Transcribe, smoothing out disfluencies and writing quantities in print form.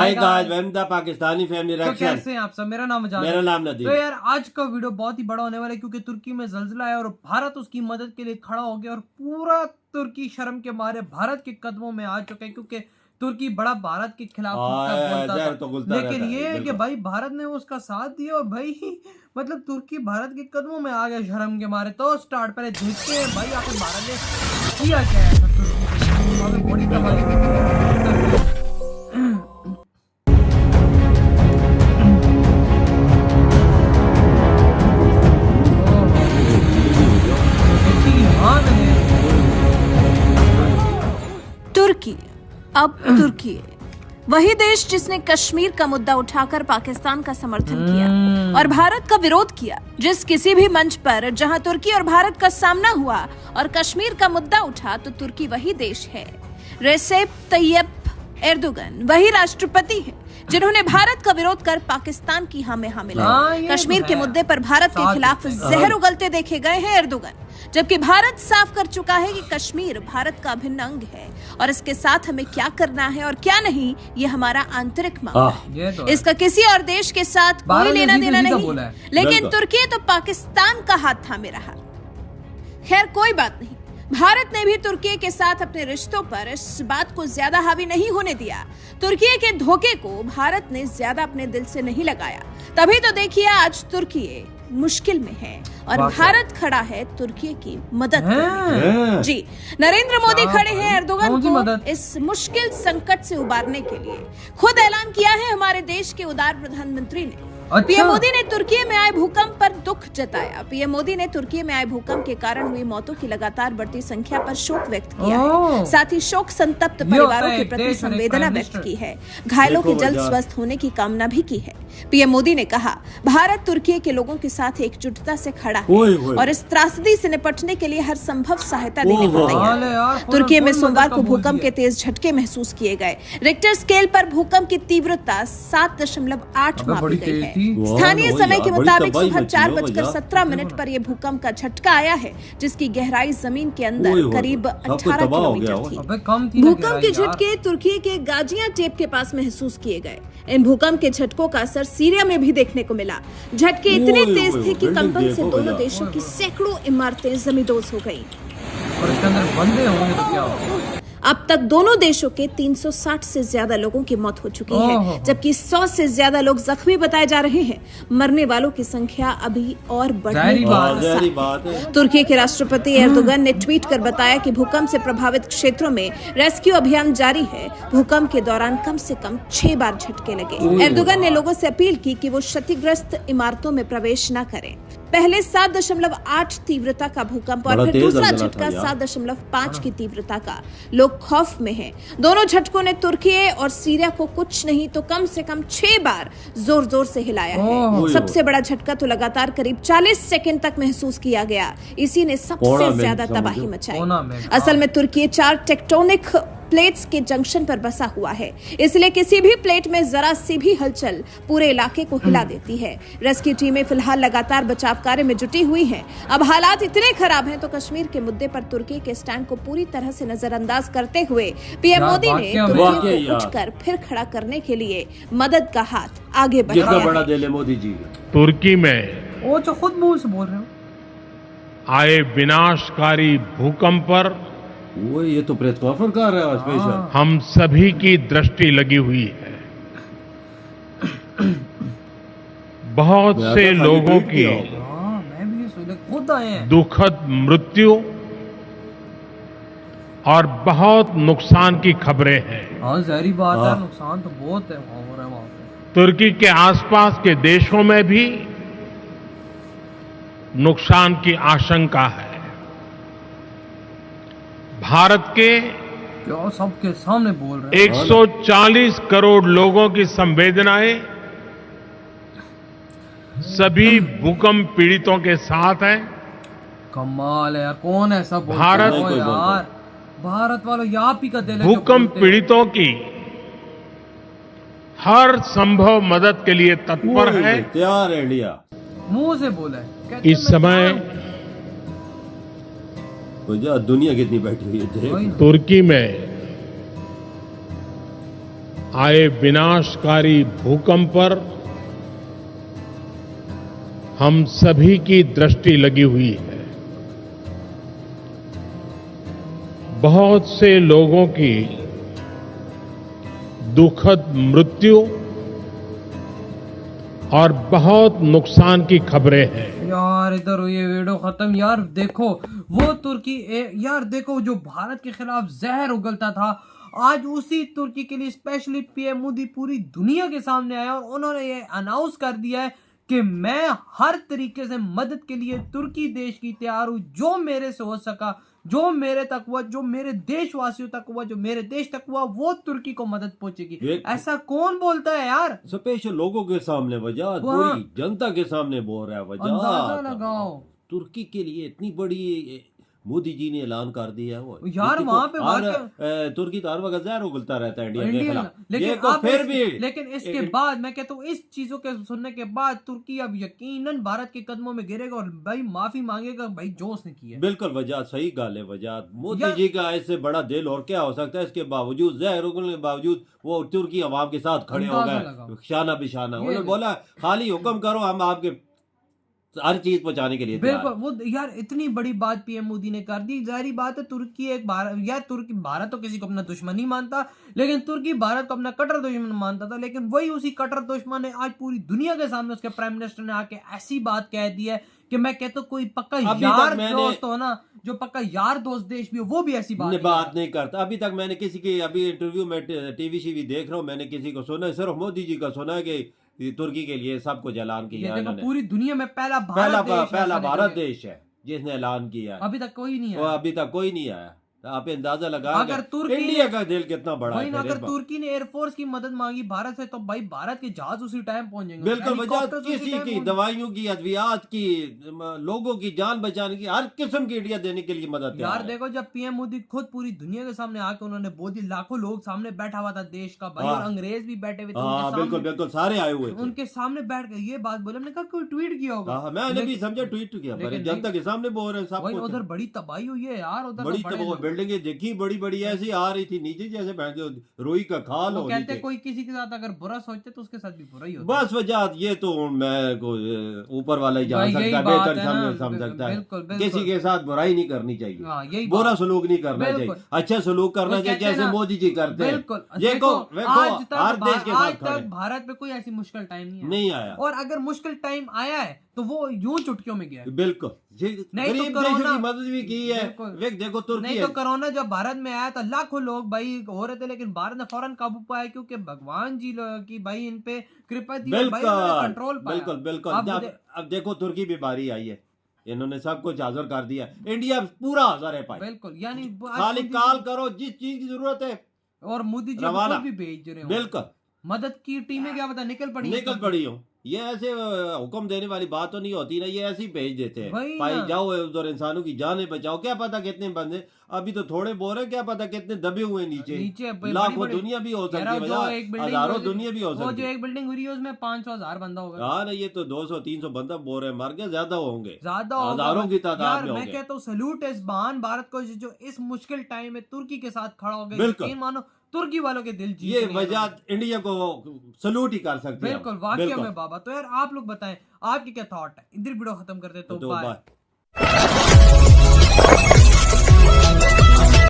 Hi guys, welcome to Pakistani family तो reaction. कैसे हैं आप सब? मेरा नाम आजाद। मेरा नाम नदीम। तो यार आज का वीडियो बहुत ही बड़ा होने वाला है क्योंकि तुर्की में ज़ल्ज़ला है और भारत उसकी मदद के लिए खड़ा हो गया और पूरा तुर्की शर्म के मारे भारत के कदमों में आ चुका है क्योंकि तुर्की बड़ा भारत के खिलाफ बोलता था। लेकिन ये है कि भाई भारत ने उसका साथ दिया और भाई मतलब तुर्की भारत के कदमों में आ गया शर्म के मारे। तो स्टार्ट पहले देखते हैं भाई आखिर भारत ने किया क्या है तुर्की बड़ी तबाही। तुर्की अब तुर्की है वही देश जिसने कश्मीर का मुद्दा उठाकर पाकिस्तान का समर्थन किया और भारत का विरोध किया। जिस किसी भी मंच पर जहां तुर्की और भारत का सामना हुआ और कश्मीर का मुद्दा उठा तो तुर्की वही देश है। रेसेप तैयब एर्दोगन वही राष्ट्रपति है जिन्होंने भारत का विरोध कर पाकिस्तान की हाँ में हाँ मिलाई। कश्मीर के मुद्दे पर भारत के खिलाफ जहर उगलते देखे गए हैं एर्दोगन, जबकि भारत साफ कर चुका है कि कश्मीर भारत का अभिन्न अंग है और इसके साथ हमें क्या करना है और क्या नहीं ये हमारा आंतरिक मामला है। इसका किसी और देश के साथ कोई लेना देना नहीं, लेकिन तुर्की तो पाकिस्तान का हाथ थामे रहा। खैर कोई बात नहीं, भारत ने भी तुर्की के साथ अपने रिश्तों पर इस बात को ज्यादा हावी नहीं होने दिया। तुर्की के धोखे को भारत ने ज्यादा अपने दिल से नहीं लगाया, तभी तो देखिए आज तुर्की मुश्किल में है और भारत खड़ा है तुर्की की मदद करने। जी, नरेंद्र मोदी खड़े हैं एर्दोगन को इस मुश्किल संकट से उबारने के लिए। खुद ऐलान किया है हमारे देश के उदार प्रधानमंत्री ने। पीएम मोदी ने तुर्की में आए भूकंप पर दुख जताया। पीएम मोदी ने तुर्की में आए भूकंप के कारण हुई मौतों की लगातार बढ़ती संख्या पर शोक व्यक्त किया है। साथ ही शोक संतप्त परिवारों के प्रति संवेदना व्यक्त की है। घायलों के जल्द स्वस्थ होने की कामना भी की है। पीएम मोदी ने कहा, भारत तुर्की के लोगों के साथ एकजुटता से खड़ा है और इस त्रासदी से निपटने के लिए हर संभव सहायता देने को तैयार है। तुर्की में सोमवार को भूकंप के तेज झटके महसूस किए गए। रिक्टर स्केल पर भूकंप की तीव्रता 7.8 मापी गई है। स्थानीय समय के मुताबिक सुबह 4:17 पर यह भूकंप का झटका आया है, जिसकी गहराई जमीन के अंदर करीब 18 किलोमीटर थी। भूकंप के झटके तुर्की के गाजियाटेप के पास महसूस किए गए। इन भूकंप के झटकों का असर सीरिया में भी देखने को मिला। झटके इतने तेज थे कि कंपन से दोनों देशों की सैकड़ों इमारतें जमींदोज हो गईं। और इसके अंदर बंदे होंगे तो क्या होगा? अब तक दोनों देशों के 360 से ज्यादा लोगों की मौत हो चुकी है, जबकि 100 से ज्यादा लोग जख्मी बताए जा रहे हैं। मरने वालों की संख्या अभी और बढ़ने की आसार है। तुर्की के राष्ट्रपति एर्दोगन ने ट्वीट कर बताया कि भूकंप से प्रभावित क्षेत्रों में रेस्क्यू अभियान जारी है। भूकंप के दौरान कम से कम 6 बार झटके लगे। एर्दोगन ने लोगों से अपील की कि वो क्षतिग्रस्त इमारतों में प्रवेश न करें। पहले 7.8 तीव्रता का भूकंप और फिर दूसरा झटका 7.5 की तीव्रता का। लोग खौफ में हैं। दोनों झटकों ने तुर्की और सीरिया को कुछ नहीं तो कम से कम 6 बार जोर जोर से हिलाया है। सबसे बड़ा झटका तो लगातार करीब 40 सेकंड तक महसूस किया गया। इसी ने सबसे ज्यादा तबाही मचाई। असल में तुर्की 4 टेक्टोनिक प्लेट्स के जंक्शन पर बसा हुआ है, इसलिए किसी भी प्लेट में जरा सी भी हलचल पूरे इलाके को हिला देती है। रेस्क्यू टीमें फिलहाल लगातार बचाव कार्य में जुटी हुई हैं। अब हालात इतने खराब हैं तो कश्मीर के मुद्दे पर तुर्की के स्टैंड को पूरी तरह से नजरअंदाज करते हुए पीएम मोदी ने तुर्की को उठकर फिर खड़ा करने के लिए मदद का हाथ आगे बढ़ाया है। मोदी जी तुर्की में वो जो खुद मुंह से बोल रहे हो आए विनाशकारी भूकंप पर वो ये तो प्रेस कॉन्फ्रेंस कर रहा है स्पेशल। हम सभी की दृष्टि लगी हुई है। बहुत से लोगों की खुद आए हैं। दुखद मृत्यु और बहुत नुकसान की खबरें हैं। हाँ जहरी बात है, नुकसान तो बहुत है हो रहा है वहाँ पे। तुर्की के आसपास के देशों में भी नुकसान की आशंका है। भारत के क्या सबके सामने बोल रहे 140 करोड़ लोगों की संवेदनाएं सभी भूकंप पीड़ितों के साथ है। कमाल है यार, कौन ऐसा बोलता भारत है यार? भारत वालों आप ही का दिल है। भूकंप पीड़ितों की हर संभव मदद के लिए तत्पर है। तैयार है इंडिया। मुंह से बोला है। इस समय दुनिया कितनी बैठी हुई है। तुर्की में आए विनाशकारी भूकंप पर हम सभी की दृष्टि लगी हुई है। बहुत से लोगों की दुखद मृत्यु और बहुत नुकसान की खबरें हैं। यार इधर ये वीडियो खत्म। यार देखो वो तुर्की यार देखो जो भारत के खिलाफ जहर उगलता था, आज उसी तुर्की के लिए स्पेशली पीएम मोदी पूरी दुनिया के सामने आया और उन्होंने ये अनाउंस कर दिया है कि मैं हर तरीके से मदद के लिए तुर्की देश की तैयार हूं। जो मेरे से हो सका, जो मेरे तक हुआ, जो मेरे देशवासियों तक हुआ, जो मेरे देश तक हुआ, वो तुर्की को मदद पहुंचेगी। ऐसा कौन बोलता है यार? स्पेशल लोगों के सामने वजह, पूरी जनता के सामने बोल रहा है वजह। अंदाजा लगाओ तुर्की के लिए इतनी बड़ी मोदी जी ने ऐलान कर दिया है वो। यार वहां पे तुर्की तो हर वक्त जहर उगलता रहता है इंडिया के इंडिया, खिलाफ, लेकिन तो फिर भी लेकिन इसके बाद मैं कहता हूँ इस चीजों के सुनने के बाद तुर्की अब यकीनन भारत के कदमों में गिरेगा और भाई माफी मांगेगा भाई जो उसने की है। बिल्कुल वजह सही गाल है। वजह मोदी जी का इससे बड़ा दिल और क्या हो सकता है। इसके बावजूद जहर उगलने के बावजूद वो तुर्की अवाम के साथ खड़े हो गए शाना बिशाना। उन्होंने बोला खाली हुक्म करो, हम आपके हर चीज पहुंचाने के लिए। बिल्कुल वो यार इतनी बड़ी बात पीएम मोदी ने कर दी। जाहिर बात है तुर्की एक तुर्की भारत तो किसी को अपना दुश्मन नहीं मानता, लेकिन तुर्की भारत को अपना कट्टर दुश्मन मानता था। लेकिन वही उसी कट्टर दुश्मन ने आज पूरी दुनिया के सामने उसके प्राइम मिनिस्टर ने आके ऐसी बात कह दी है कि मैं कहता हूँ कोई पक्का यार दोस्त हो ना, जो पक्का यार दोस्त देश भी हो, वो भी ऐसी बात नहीं करता। अभी तक मैंने किसी के अभी इंटरव्यू में टीवी देख रहा हूँ, मैंने किसी को सुना, सिर्फ मोदी जी का सुना है कि तुर्की के लिए सब कुछ ऐलान किया है। पूरी दुनिया में पहला भारत देश है जिसने ऐलान किया है। अभी तक कोई नहीं आया। अभी तक कोई नहीं आया। आप अंदाजा लगा अगर तुर्की इंडिया का दिल कितना बड़ा है। अगर तुर्की ने एयरफोर्स की मदद मांगी भारत से, तो भाई भारत के जहाज उसी टाइम पहुंच जाएंगे। बिल्कुल वजह किसी की दवाइयों की, अद्वियात की, लोगों की जान बचाने की हर किस्म की इंडिया देने के लिए मदद। यार देखो जब पीएम मोदी खुद पूरी दुनिया के सामने आके उन्होंने बोल दी, लाखों लोग सामने बैठा हुआ था देश का भाई, और अंग्रेज भी बैठे हुए थे। बिल्कुल बिल्कुल सारे आए हुए थे, उनके सामने बैठ गए ये बात बोले। हमने कहा कोई ट्वीट किया होगा। मैंने भी समझा ट्वीट किया, जनता के सामने बोल रहे हैं सब। उधर बड़ी तबाही हुई है यार, उधर बड़ी बिल्डिंगें देखी, बड़ी बड़ी ऐसी आ रही थी नीचे जैसे रोई का खाल हो। कहते कोई किसी के साथ अगर बुरा सोचते तो उसके साथ भी बुरा ही होता। बस वजह ये तो मैं ऊपर वाला ही जान सकता है, बेहतर समझ सकता है। किसी के साथ बुराई नहीं करनी चाहिए, बुरा सलूक नहीं करना चाहिए, अच्छा सलूक करना चाहिए जैसे मोदी जी करते हैं। देखो हर देश के साथ तक भारत में कोई ऐसी मुश्किल टाइम नहीं आया, और अगर मुश्किल टाइम आया है तो वो यूं चुटकियों में गया। बिल्कुल नहीं तो कोरोना की मदद भी की है। देखो तुर्की नहीं तो कोरोना जब भारत में आया तो लाखों लोग भाई हो रहे थे, लेकिन भारत ने फौरन काबू पाया क्योंकि भगवान जी की भाई इन पे कृपा थी, कंट्रोल पाया। बिल्कुल बिल्कुल। अब देखो तुर्की भी बारी आई है, इन्होंने सब कुछ हाजिर कर दिया। इंडिया पूरा हाजिर है भाई। बिल्कुल, यानी खाली कॉल करो जिस चीज की जरूरत है, और मोदी जी भी भेज रहे हो। बिल्कुल मदद की टीमें क्या पता निकल पड़ी हो। ये ऐसे हुक्म देने वाली बात तो नहीं होती ना, ये ऐसे ही भेज देते हैं भाई जाओ उधर इंसानों की जानें बचाओ। क्या पता कितने बंदे अभी तो थोड़े बोल रहे, क्या पता कितने दबे हुए नीचे लाखों दुनिया भी हो सकती है, हजारों दुनिया भी हो सकती है। जो एक बिल्डिंग हुई है उसमें 500,000 बंदा होगा। हाँ ना, ये तो 200-300 बंदा बोल रहे मर गए, ज्यादा होंगे, ज्यादा हजारों की तादाद में। मैं कहता हूँ सैल्यूट इस महान भारत को जो इस मुश्किल टाइम में तुर्की के साथ खड़ा हो गया। बिल्कुल मानो तुर्की वालों के दिल जीत, ये वजह इंडिया को सलूट ही कर सकते हैं। बिल्कुल वाकई में बाबा। तो यार आप लोग बताएं आपकी क्या थॉट है। इधर वीडियो खत्म करते तो बाय।